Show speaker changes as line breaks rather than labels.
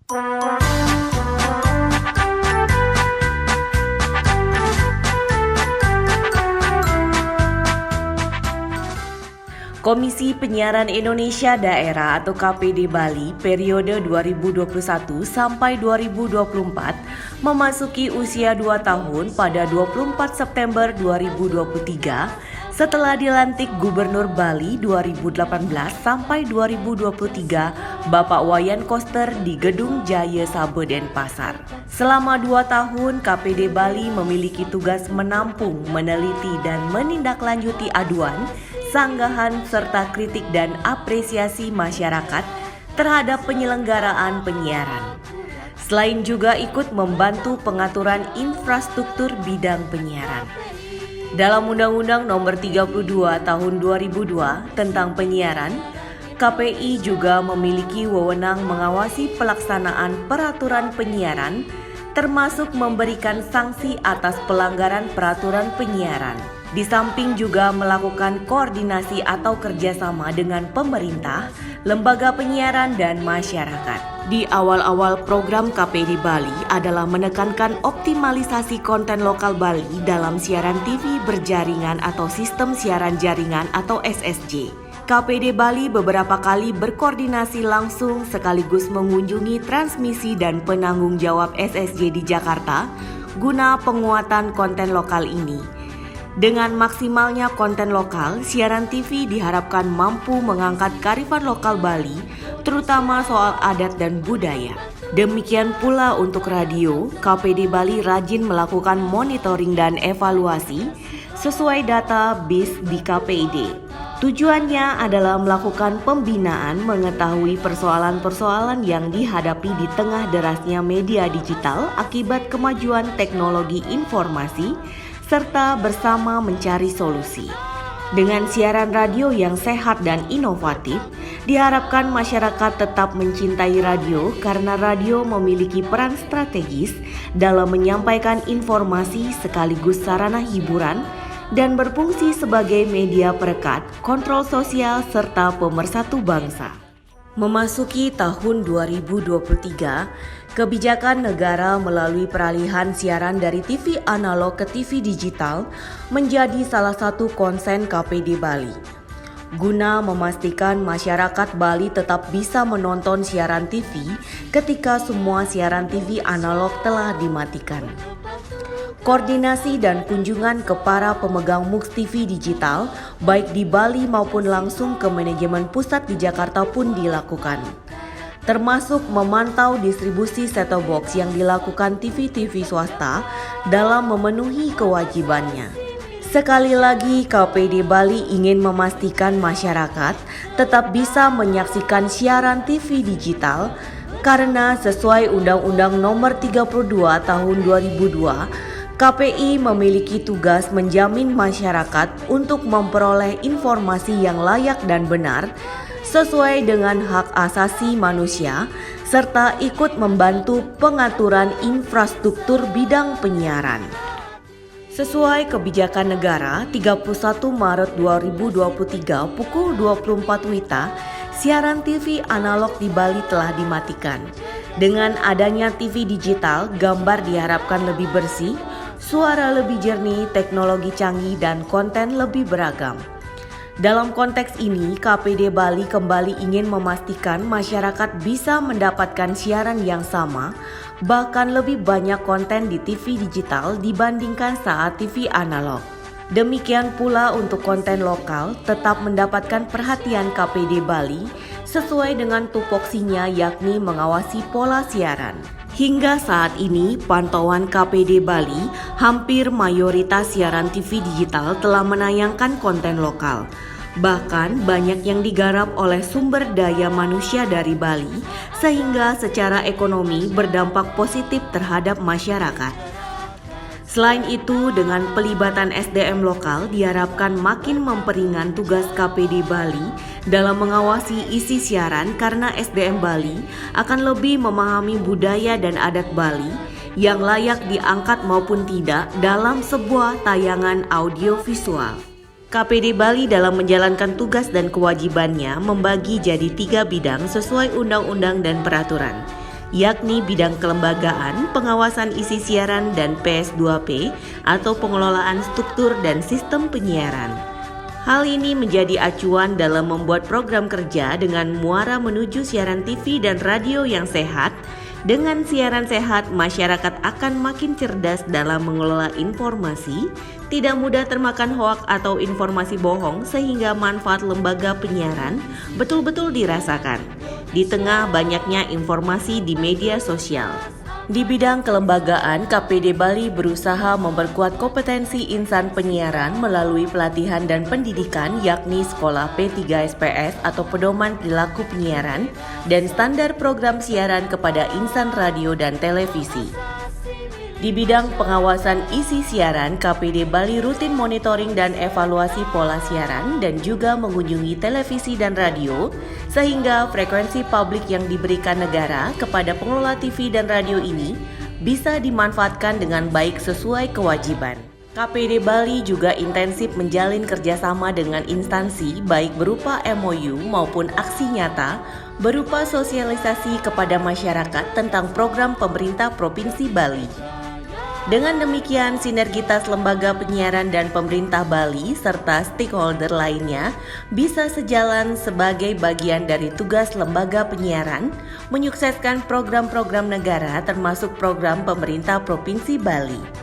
Komisi Penyiaran Indonesia Daerah atau KPD Bali periode 2021 sampai 2024 memasuki usia 2 tahun pada 24 September 2023 setelah dilantik Gubernur Bali 2018 sampai 2023 Bapak Wayan Koster di Gedung Jaya Sabe Denpasar. Selama 2 tahun KPD Bali memiliki tugas menampung, meneliti dan menindaklanjuti aduan, sanggahan serta kritik dan apresiasi masyarakat terhadap penyelenggaraan penyiaran. Selain juga ikut membantu pengaturan infrastruktur bidang penyiaran. Dalam Undang-Undang Nomor 32 Tahun 2002 tentang penyiaran, KPI juga memiliki wewenang mengawasi pelaksanaan peraturan penyiaran, termasuk memberikan sanksi atas pelanggaran peraturan penyiaran. Di samping juga melakukan koordinasi atau kerjasama dengan pemerintah, lembaga penyiaran dan masyarakat. Di awal-awal program KPD Bali adalah menekankan optimalisasi konten lokal Bali dalam siaran TV berjaringan atau sistem siaran jaringan atau SSJ. KPD Bali beberapa kali berkoordinasi langsung sekaligus mengunjungi transmisi dan penanggung jawab SSJ di Jakarta guna penguatan konten lokal ini. Dengan maksimalnya konten lokal, siaran TV diharapkan mampu mengangkat kearifan lokal Bali, terutama soal adat dan budaya. Demikian pula untuk radio, KPD Bali rajin melakukan monitoring dan evaluasi sesuai data BIS di KPID. Tujuannya adalah melakukan pembinaan mengetahui persoalan-persoalan yang dihadapi di tengah derasnya media digital akibat kemajuan teknologi informasi, serta bersama mencari solusi. Dengan siaran radio yang sehat dan inovatif, diharapkan masyarakat tetap mencintai radio karena radio memiliki peran strategis dalam menyampaikan informasi sekaligus sarana hiburan dan berfungsi sebagai media perekat, kontrol sosial, serta pemersatu bangsa. Memasuki tahun 2023, kebijakan negara melalui peralihan siaran dari TV analog ke TV digital menjadi salah satu konsen KPD Bali. Guna memastikan masyarakat Bali tetap bisa menonton siaran TV ketika semua siaran TV analog telah dimatikan. Koordinasi dan kunjungan ke para pemegang MUX TV digital, baik di Bali maupun langsung ke manajemen pusat di Jakarta pun dilakukan. Termasuk memantau distribusi set-top box yang dilakukan TV-TV swasta dalam memenuhi kewajibannya. Sekali lagi, KPD Bali ingin memastikan masyarakat tetap bisa menyaksikan siaran TV digital karena sesuai Undang-Undang Nomor 32 Tahun 2002, KPI memiliki tugas menjamin masyarakat untuk memperoleh informasi yang layak dan benar sesuai dengan hak asasi manusia serta ikut membantu pengaturan infrastruktur bidang penyiaran. Sesuai kebijakan negara 31 Maret 2023 pukul 24 WITA, siaran TV analog di Bali telah dimatikan. Dengan adanya TV digital, gambar diharapkan lebih bersih, suara lebih jernih, teknologi canggih, dan konten lebih beragam. Dalam konteks ini, KPD Bali kembali ingin memastikan masyarakat bisa mendapatkan siaran yang sama, bahkan lebih banyak konten di TV digital dibandingkan saat TV analog. Demikian pula untuk konten lokal tetap mendapatkan perhatian KPD Bali sesuai dengan tupoksinya yakni mengawasi pola siaran. Hingga saat ini, pantauan KPD Bali, hampir mayoritas siaran TV digital telah menayangkan konten lokal. Bahkan banyak yang digarap oleh sumber daya manusia dari Bali, sehingga secara ekonomi berdampak positif terhadap masyarakat. Selain itu, dengan pelibatan SDM lokal diharapkan makin memperingan tugas KPD Bali dalam mengawasi isi siaran karena SDM Bali akan lebih memahami budaya dan adat Bali yang layak diangkat maupun tidak dalam sebuah tayangan audiovisual. KPD Bali dalam menjalankan tugas dan kewajibannya membagi jadi 3 bidang sesuai undang-undang dan peraturan, yakni bidang kelembagaan, pengawasan isi siaran dan PS2P atau pengelolaan struktur dan sistem penyiaran. Hal ini menjadi acuan dalam membuat program kerja dengan muara menuju siaran TV dan radio yang sehat. Dengan siaran sehat, masyarakat akan makin cerdas dalam mengelola informasi, tidak mudah termakan hoaks atau informasi bohong sehingga manfaat lembaga penyiaran betul-betul dirasakan di tengah banyaknya informasi di media sosial. Di bidang kelembagaan, KPD Bali berusaha memperkuat kompetensi insan penyiaran melalui pelatihan dan pendidikan yakni Sekolah P3SPS atau Pedoman Perilaku Penyiaran dan standar program siaran kepada insan radio dan televisi. Di bidang pengawasan isi siaran, KPD Bali rutin monitoring dan evaluasi pola siaran dan juga mengunjungi televisi dan radio sehingga frekuensi publik yang diberikan negara kepada pengelola TV dan radio ini bisa dimanfaatkan dengan baik sesuai kewajiban. KPD Bali juga intensif menjalin kerjasama dengan instansi baik berupa MOU maupun aksi nyata berupa sosialisasi kepada masyarakat tentang program pemerintah Provinsi Bali. Dengan demikian, sinergitas lembaga penyiaran dan pemerintah Bali serta stakeholder lainnya bisa sejalan sebagai bagian dari tugas lembaga penyiaran menyukseskan program-program negara termasuk program pemerintah Provinsi Bali.